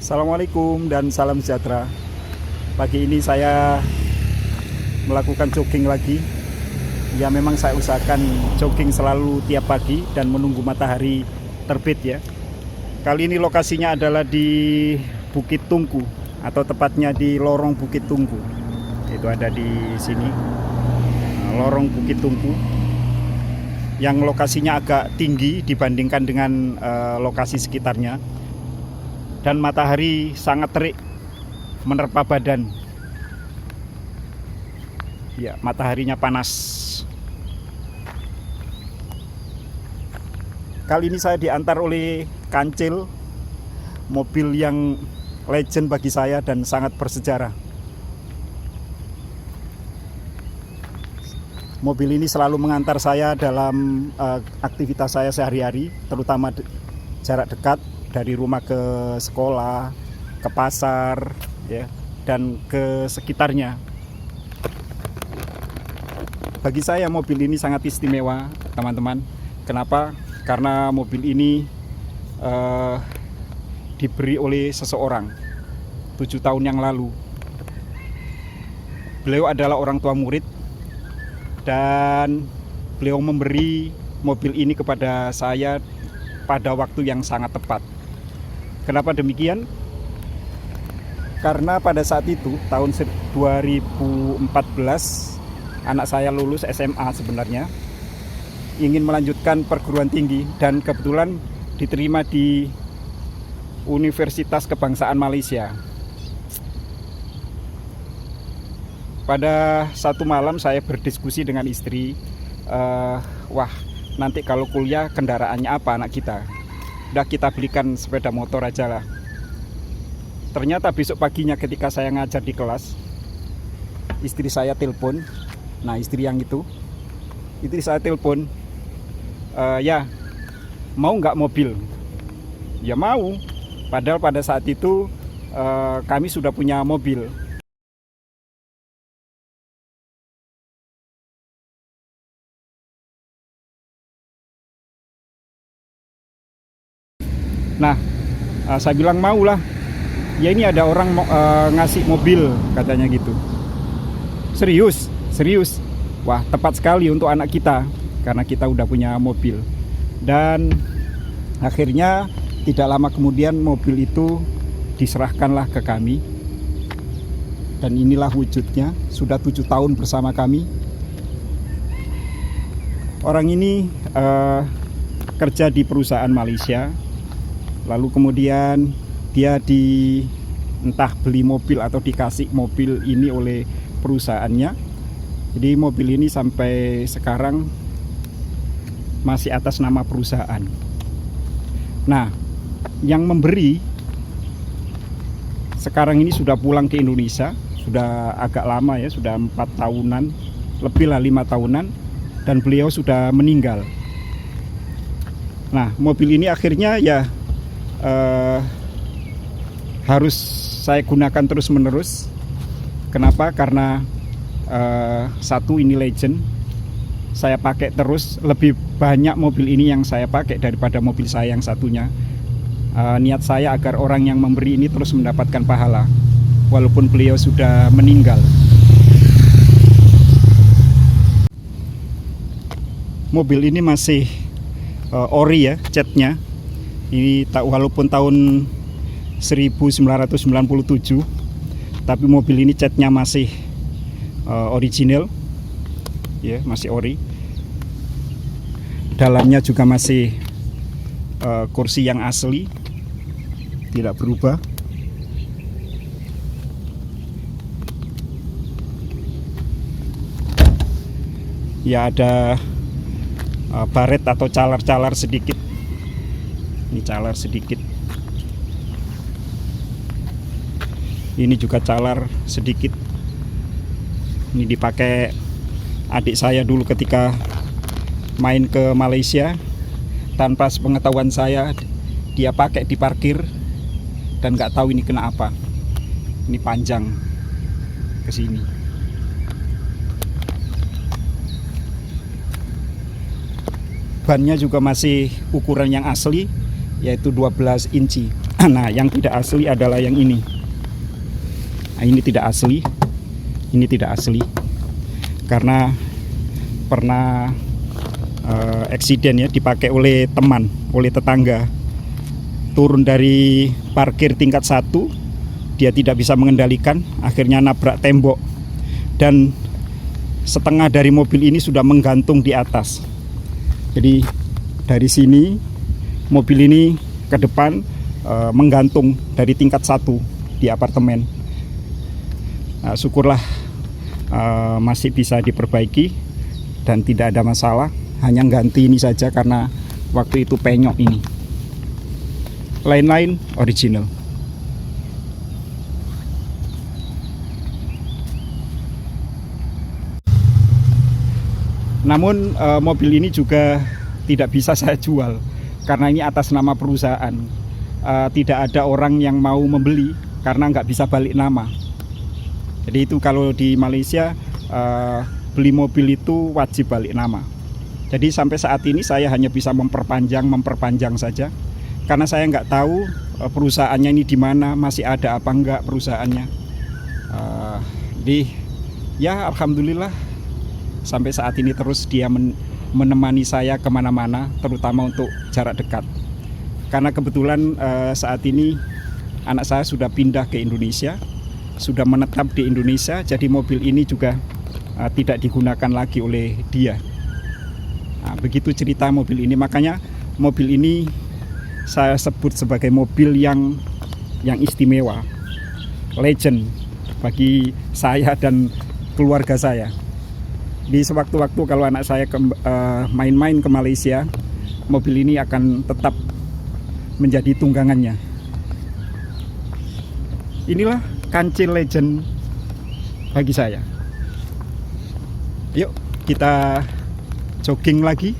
Assalamualaikum dan salam sejahtera. Pagi ini saya melakukan jogging lagi. Ya memang saya usahakan jogging selalu tiap pagi dan menunggu matahari terbit ya. Kali ini lokasinya adalah di Bukit Tungku atau tepatnya di Lorong Bukit Tungku. Itu ada di sini. Lorong Bukit Tungku yang lokasinya agak tinggi dibandingkan dengan lokasi sekitarnya. Dan matahari sangat terik menerpa badan. Ya, mataharinya panas. Kali ini saya diantar oleh Kancil, mobil yang legend bagi saya dan sangat bersejarah. Mobil ini selalu mengantar saya dalam aktivitas saya sehari-hari, terutama jarak dekat dari rumah ke sekolah, ke pasar, ya, dan ke sekitarnya. Bagi saya mobil ini sangat istimewa, teman-teman. Kenapa? Karena mobil ini diberi oleh seseorang 7 tahun yang lalu. Beliau adalah orang tua murid dan beliau memberi mobil ini kepada saya pada waktu yang sangat tepat. Kenapa demikian? Karena pada saat itu tahun 2014 anak saya lulus SMA sebenarnya, ingin melanjutkan perguruan tinggi dan kebetulan diterima di Universitas Kebangsaan Malaysia. Pada satu malam saya berdiskusi dengan istri, wah nanti kalau kuliah kendaraannya apa anak kita? Udah kita belikan sepeda motor aja lah. Ternyata besok paginya ketika saya ngajar di kelas, istri saya telepon. Nah istri yang itu, istri saya telepon, ya mau nggak mobil? Ya mau. Padahal pada saat itu kami sudah punya mobil. Nah, saya bilang mau lah. Ya ini ada orang ngasih mobil katanya gitu. Serius, serius. Wah, tepat sekali untuk anak kita karena kita udah punya mobil. Dan akhirnya tidak lama kemudian mobil itu diserahkanlah ke kami. Dan inilah wujudnya, sudah 7 tahun bersama kami. Orang ini kerja di perusahaan Malaysia. Lalu kemudian dia entah beli mobil atau dikasih mobil ini oleh perusahaannya. Jadi mobil ini sampai sekarang masih atas nama perusahaan. Nah, yang memberi sekarang ini sudah pulang ke Indonesia, sudah agak lama ya, sudah 4 tahunan, lebih lah 5 tahunan, dan beliau sudah meninggal. Nah, mobil ini akhirnya ya harus saya gunakan terus menerus. Kenapa? Karena satu, ini legend, saya pakai terus. Lebih banyak mobil ini yang saya pakai daripada mobil saya yang satunya. Niat saya agar orang yang memberi ini terus mendapatkan pahala walaupun beliau sudah meninggal. Mobil ini masih ori ya, catnya. Ini walaupun tahun 1997, tapi mobil ini catnya masih original, ya masih ori. Dalamnya juga masih kursi yang asli, tidak berubah. Ya ada baret atau calar-calar sedikit. Ini calar sedikit. Ini juga calar sedikit. Ini dipakai adik saya dulu ketika main ke Malaysia. Tanpa sepengetahuan saya, dia pakai di parkir dan nggak tahu ini kena apa. Ini panjang ke sini. Bannya juga masih ukuran yang asli, yaitu 12 inci. Nah, yang tidak asli adalah yang ini. Nah, ini tidak asli. Ini tidak asli. Karena pernah eksiden ya, dipakai oleh teman, oleh tetangga. Turun dari parkir tingkat 1, dia tidak bisa mengendalikan, akhirnya nabrak tembok. Dan setengah dari mobil ini sudah menggantung di atas. Jadi dari sini mobil ini ke depan menggantung dari tingkat 1 di apartemen. Nah, syukurlah masih bisa diperbaiki dan tidak ada masalah. Hanya ganti ini saja karena waktu itu penyok ini. Lain-lain original. Namun mobil ini juga tidak bisa saya jual karena ini atas nama perusahaan. Tidak ada orang yang mau membeli karena nggak bisa balik nama. Jadi itu kalau di Malaysia beli mobil itu wajib balik nama. Jadi sampai saat ini saya hanya bisa memperpanjang saja karena saya nggak tahu perusahaannya ini di mana, masih ada apa enggak perusahaannya. Ya alhamdulillah sampai saat ini terus dia menemani saya kemana-mana, terutama untuk jarak dekat. Karena kebetulan saat ini anak saya sudah pindah ke Indonesia, sudah menetap di Indonesia, jadi mobil ini juga tidak digunakan lagi oleh dia. Nah, begitu cerita mobil ini, makanya mobil ini saya sebut sebagai mobil yang istimewa, legend bagi saya dan keluarga saya. Di sewaktu-waktu kalau anak saya main-main ke Malaysia, mobil ini akan tetap menjadi tunggangannya. Inilah kancil legend bagi saya. Yuk kita jogging lagi.